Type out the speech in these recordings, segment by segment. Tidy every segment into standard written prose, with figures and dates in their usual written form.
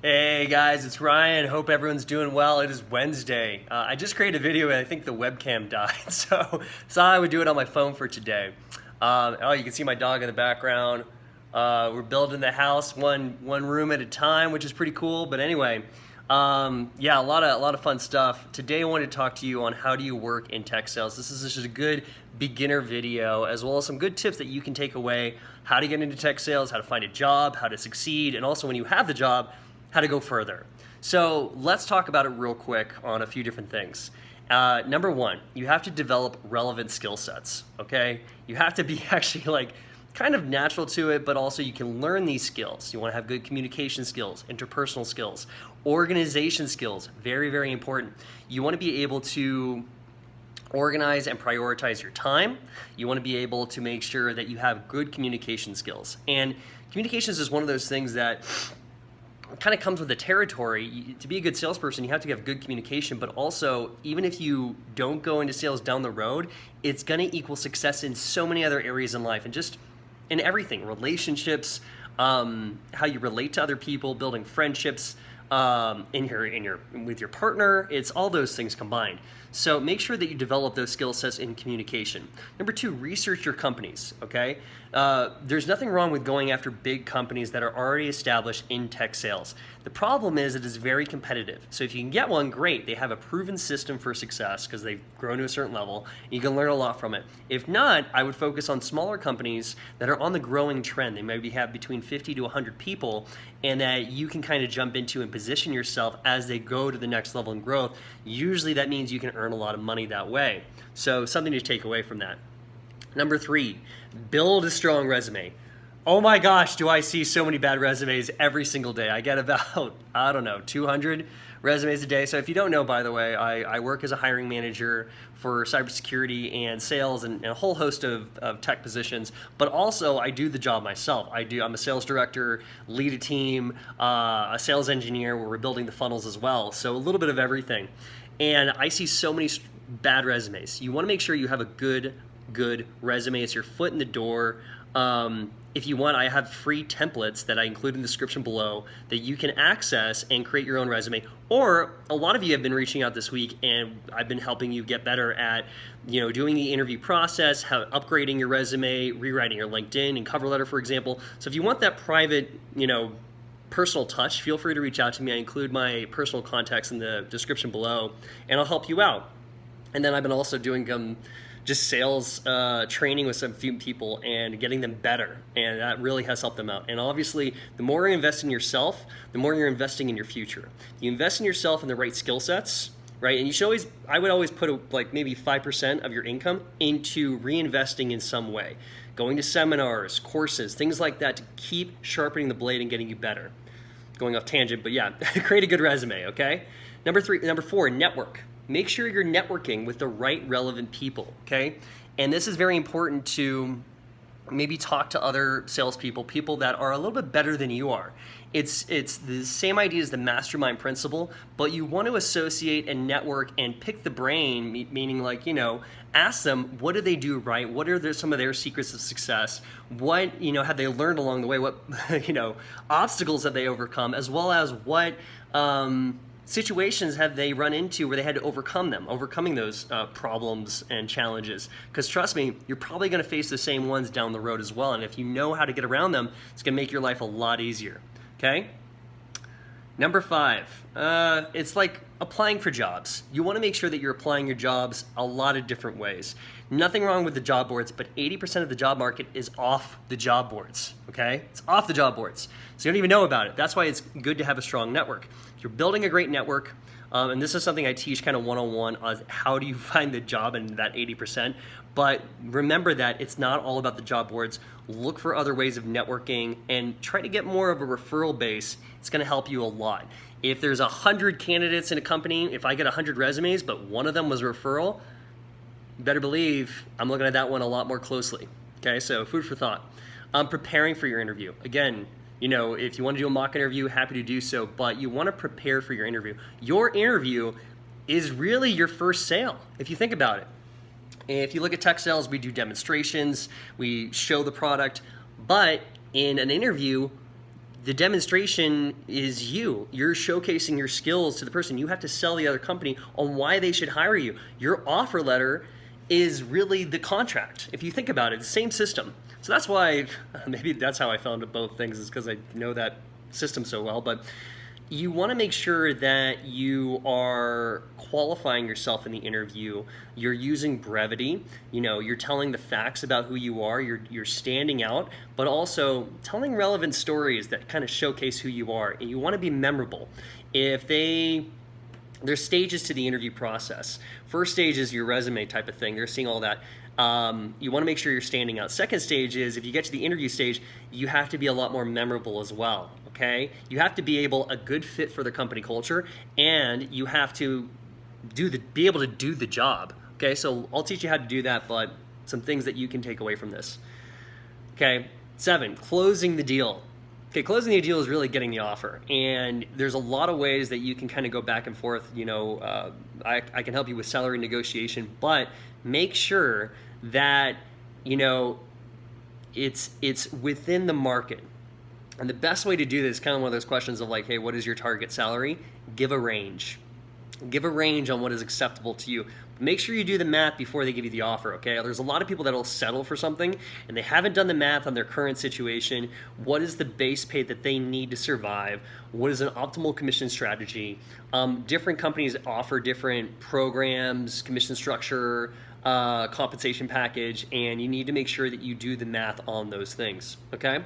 Hey guys, it's Ryan. Hope everyone's doing well. It is Wednesday. I just created a video and I think the webcam died, so I would do it on my phone for today. Oh, you can see my dog in the background. We're building the house one room at a time, which is pretty cool. But anyway, yeah, a lot of fun stuff. Today I wanted to talk to you on how do you work in tech sales. This is just a good beginner video, as well as some good tips that you can take away. How to get into tech sales, how to find a job, how to succeed, and also when you have the job, how to go further. So let's talk about it real quick on a few different things. Number one, you have to develop relevant skill sets, okay? You have to be actually kind of natural to it, but also you can learn these skills. You want to have good communication skills, interpersonal skills, organization skills, very, very important. You want to be able to organize and prioritize your time. You want to be able to make sure that you have good communication skills. And communications is one of those things that kind of comes with the territory. To be a good salesperson, you have to have good communication, but also, even if you don't go into sales down the road, it's going to equal success in so many other areas in life and just in everything, relationships, how you relate to other people, building friendships, with your partner. It's all those things combined. So make sure that you develop those skill sets in communication. Number two, research your companies, okay? There's nothing wrong with going after big companies that are already established in tech sales. The problem is it is very competitive. So if you can get one, great. They have a proven system for success because they've grown to a certain level. And you can learn a lot from it. If not, I would focus on smaller companies that are on the growing trend. They maybe have between 50 to 100 people, and that you can kind of jump into and position yourself as they go to the next level in growth. Usually that means you can earn a lot of money that way. So something to take away from that. Number three, build a strong resume. Oh my gosh, do I see so many bad resumes every single day. I get about, 200 resumes a day. So if you don't know, by the way, I work as a hiring manager for cybersecurity and sales and a whole host of tech positions, but also I do the job myself. I'm a sales director, lead a team, a sales engineer where we're building the funnels as well. So a little bit of everything. And I see so many bad resumes. You want to make sure you have a good resume. It's your foot in the door. If you want, I have free templates that I include in the description below that you can access and create your own resume. Or a lot of you have been reaching out this week, and I've been helping you get better at, doing the interview process, upgrading your resume, rewriting your LinkedIn and cover letter, for example. So if you want that private, personal touch, feel free to reach out to me. I include my personal contacts in the description below, and I'll help you out. And then I've been also doing just sales training with some few people and getting them better, and that really has helped them out. And obviously, the more you invest in yourself, the more you're investing in your future. You invest in yourself in the right skill sets, right? And you should I would always put maybe 5% of your income into reinvesting in some way, going to seminars, courses, things like that to keep sharpening the blade and getting you better. Going off tangent, but yeah, create a good resume, okay? Number four, network. Make sure you're networking with the right relevant people, okay? And this is very important to maybe talk to other salespeople, people that are a little bit better than you are. It's the same idea as the mastermind principle, but you want to associate and network and pick the brain, meaning ask them, what do they do right? What are some of their secrets of success? What, have they learned along the way? What, obstacles have they overcome, as well as what, situations have they run into where they had to overcoming those problems and challenges. Because trust me, you're probably going to face the same ones down the road as well. And if you know how to get around them, it's going to make your life a lot easier. Okay? Number five, it's like applying for jobs. You want to make sure that you're applying your jobs a lot of different ways. Nothing wrong with the job boards, but 80% of the job market is off the job boards, okay? It's off the job boards. So you don't even know about it. That's why it's good to have a strong network. If you're building a great network, and this is something I teach kind of one-on-one on how do you find the job in that 80%, but remember that it's not all about the job boards. Look for other ways of networking and try to get more of a referral base. It's going to help you a lot. If there's 100 candidates in a company, if I get 100 resumes, but one of them was a referral, you better believe I'm looking at that one a lot more closely. Okay, so food for thought. Preparing for your interview. Again, if you want to do a mock interview, happy to do so, but you want to prepare for your interview. Your interview is really your first sale, if you think about it. If you look at tech sales, we do demonstrations, we show the product, but in an interview, the demonstration is you. You're showcasing your skills to the person. You have to sell the other company on why they should hire you. Your offer letter is really the contract. If you think about it, the same system. So that's why, maybe that's how I found both things, is because I know that system so well. But you want to make sure that you are qualifying yourself in the interview. You're using brevity. You're telling the facts about who you are. You're standing out, but also telling relevant stories that kind of showcase who you are. And you want to be memorable. There's stages to the interview process. First stage is your resume type of thing. They're seeing all that. You want to make sure you're standing out. Second stage is, if you get to the interview stage, you have to be a lot more memorable as well. Okay? You have to be a good fit for the company culture, and you have to be able to do the job. Okay? So I'll teach you how to do that, but some things that you can take away from this. Okay? 7, closing the deal. Okay, closing the deal is really getting the offer, and there's a lot of ways that you can kind of go back and forth. I can help you with salary negotiation, but make sure that it's within the market. And the best way to do this is kind of one of those questions of like, hey, what is your target salary? Give a range. Give a range on what is acceptable to you. Make sure you do the math before they give you the offer, okay? There's a lot of people that'll settle for something and they haven't done the math on their current situation. What is the base pay that they need to survive? What is an optimal commission strategy? Different companies offer different programs, commission structure, compensation package, and you need to make sure that you do the math on those things, okay?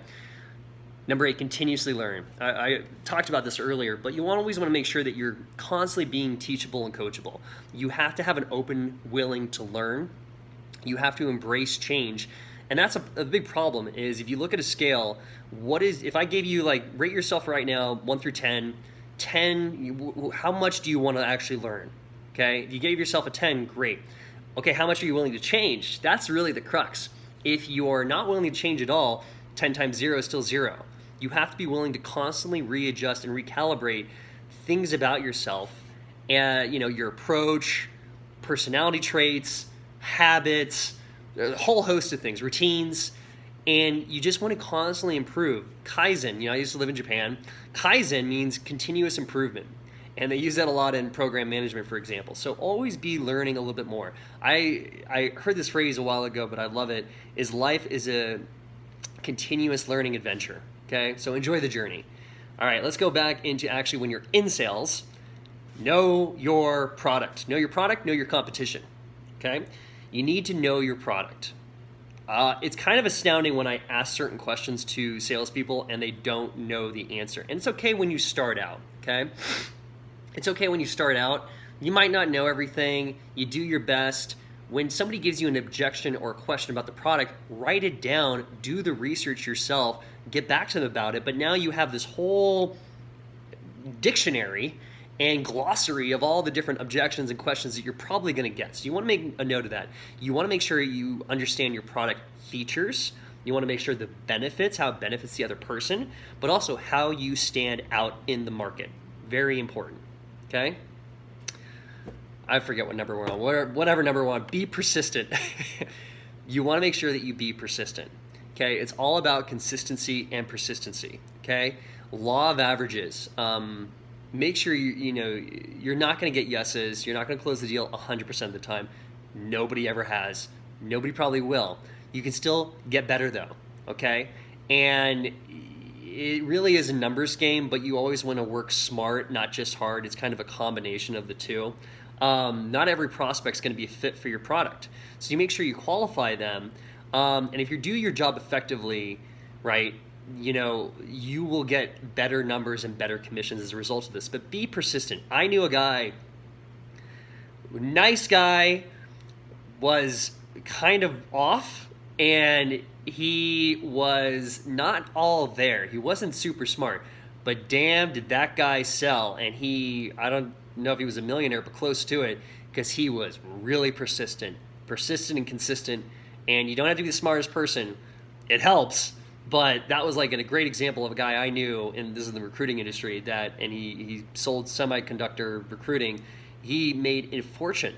Number 8, continuously learn. I talked about this earlier, but you always want to make sure that you're constantly being teachable and coachable. You have to have an open, willing to learn. You have to embrace change. And that's a big problem, is if you look at a scale, if I gave you, like, rate yourself right now, 1 through 10, how much do you want to actually learn? Okay, if you gave yourself a 10, great. Okay, how much are you willing to change? That's really the crux. If you are not willing to change at all, 10 times 0 is still 0. You have to be willing to constantly readjust and recalibrate things about yourself, and your approach, personality traits, habits, a whole host of things, routines, and you just want to constantly improve. Kaizen, I used to live in Japan. Kaizen means continuous improvement, and they use that a lot in program management, for example. So always be learning a little bit more. I heard this phrase a while ago, but I love it, is life is a continuous learning adventure. Okay, so enjoy the journey. All right, let's go back into actually when you're in sales, know your product. Know your product, know your competition. Okay, you need to know your product. It's kind of astounding when I ask certain questions to salespeople and they don't know the answer. And it's okay when you start out, okay? It's okay when you start out. You might not know everything. You do your best. When somebody gives you an objection or a question about the product, write it down, do the research yourself, get back to them about it. But now you have this whole dictionary and glossary of all the different objections and questions that you're probably going to get. So you want to make a note of that. You want to make sure you understand your product features. You want to make sure the benefits, how it benefits the other person, but also how you stand out in the market. Very important, okay? I forget what number we're on. Whatever number we're on, be persistent. You want to make sure that you be persistent. Okay, it's all about consistency and persistency. Okay, law of averages. Make sure you're not going to get yeses. You're not going to close the deal 100% of the time. Nobody ever has. Nobody probably will. You can still get better though. Okay, and it really is a numbers game, but you always want to work smart, not just hard. It's kind of a combination of the two. Not every prospect's going to be a fit for your product. So you make sure you qualify them. And if you do your job effectively, right, you will get better numbers and better commissions as a result of this. But be persistent. I knew a guy, nice guy, was kind of off, and he was not all there. He wasn't super smart. But damn, did that guy sell. And I don't know if he was a millionaire, but close to it, because he was really persistent and consistent. And you don't have to be the smartest person. It helps, but that was like a great example of a guy I knew, and this is the recruiting industry, and he sold semiconductor recruiting. He made a fortune,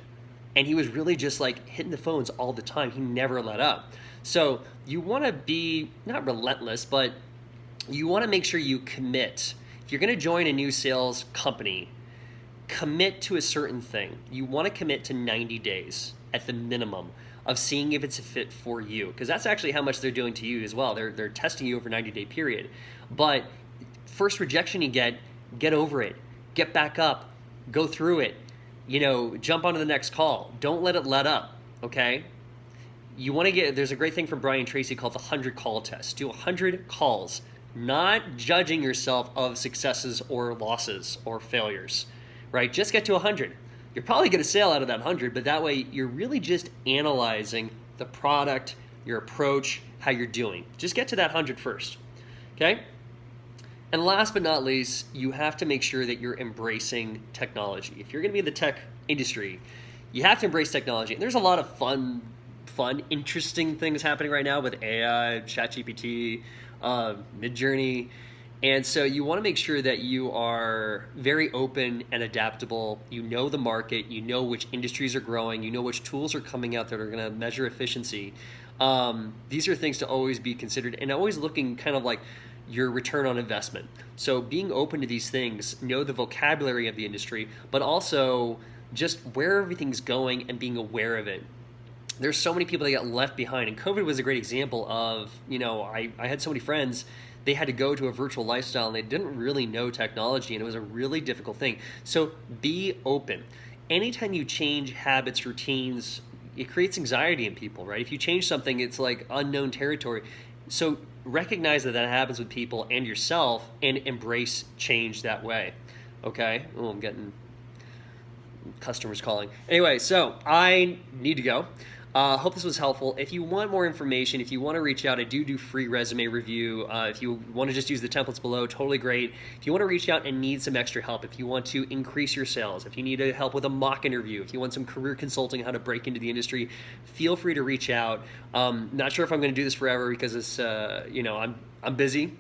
and he was really just like hitting the phones all the time. He never let up. So you want to be not relentless, but you want to make sure you commit. If you're going to join a new sales company, commit to a certain thing. You want to commit to 90 days at the minimum of seeing if it's a fit for you, because that's actually how much they're doing to you as well. They're testing you over a 90-day period. But first rejection you get over it, get back up, go through it, jump onto the next call. Don't let it let up, okay? You want to there's a great thing from Brian Tracy called the 100 call test. Do 100 calls, not judging yourself of successes or losses or failures, right? Just get to 100. You're probably going to sell out of that 100, but that way you're really just analyzing the product, your approach, how you're doing. Just get to that 100 first, okay? And last but not least, you have to make sure that you're embracing technology. If you're going to be in the tech industry, you have to embrace technology. And there's a lot of fun, interesting things happening right now with AI, ChatGPT, Midjourney. And so you want to make sure that you are very open and adaptable. You know the market, you know which industries are growing, you know which tools are coming out that are going to measure efficiency. These are things to always be considered, and always looking kind of like your return on investment. So being open to these things, know the vocabulary of the industry, but also just where everything's going and being aware of it. There's so many people that got left behind, and COVID was a great example of, I had so many friends, they had to go to a virtual lifestyle and they didn't really know technology, and it was a really difficult thing. So be open. Anytime you change habits, routines, it creates anxiety in people, right? If you change something, it's like unknown territory. So recognize that happens with people and yourself, and embrace change that way, okay? Oh, I'm getting customers calling. Anyway, so I need to go. Hope this was helpful. If you want more information, if you want to reach out, I do free resume review. If you want to just use the templates below, totally great. If you want to reach out and need some extra help, if you want to increase your sales, if you need help with a mock interview, if you want some career consulting, how to break into the industry, feel free to reach out. Not sure if I'm going to do this forever because it's, I'm busy,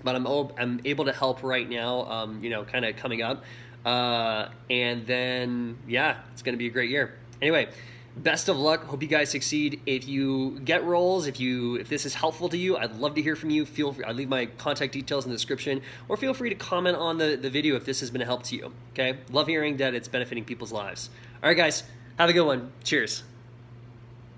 but I'm able to help right now, kind of coming up. And then, yeah, it's going to be a great year. Anyway, best of luck. Hope you guys succeed. If you get roles, if this is helpful to you, I'd love to hear from you. Feel free, I'll leave my contact details in the description, or feel free to comment on the video if this has been a help to you. Okay? Love hearing that it's benefiting people's lives. All right, guys, have a good one. Cheers.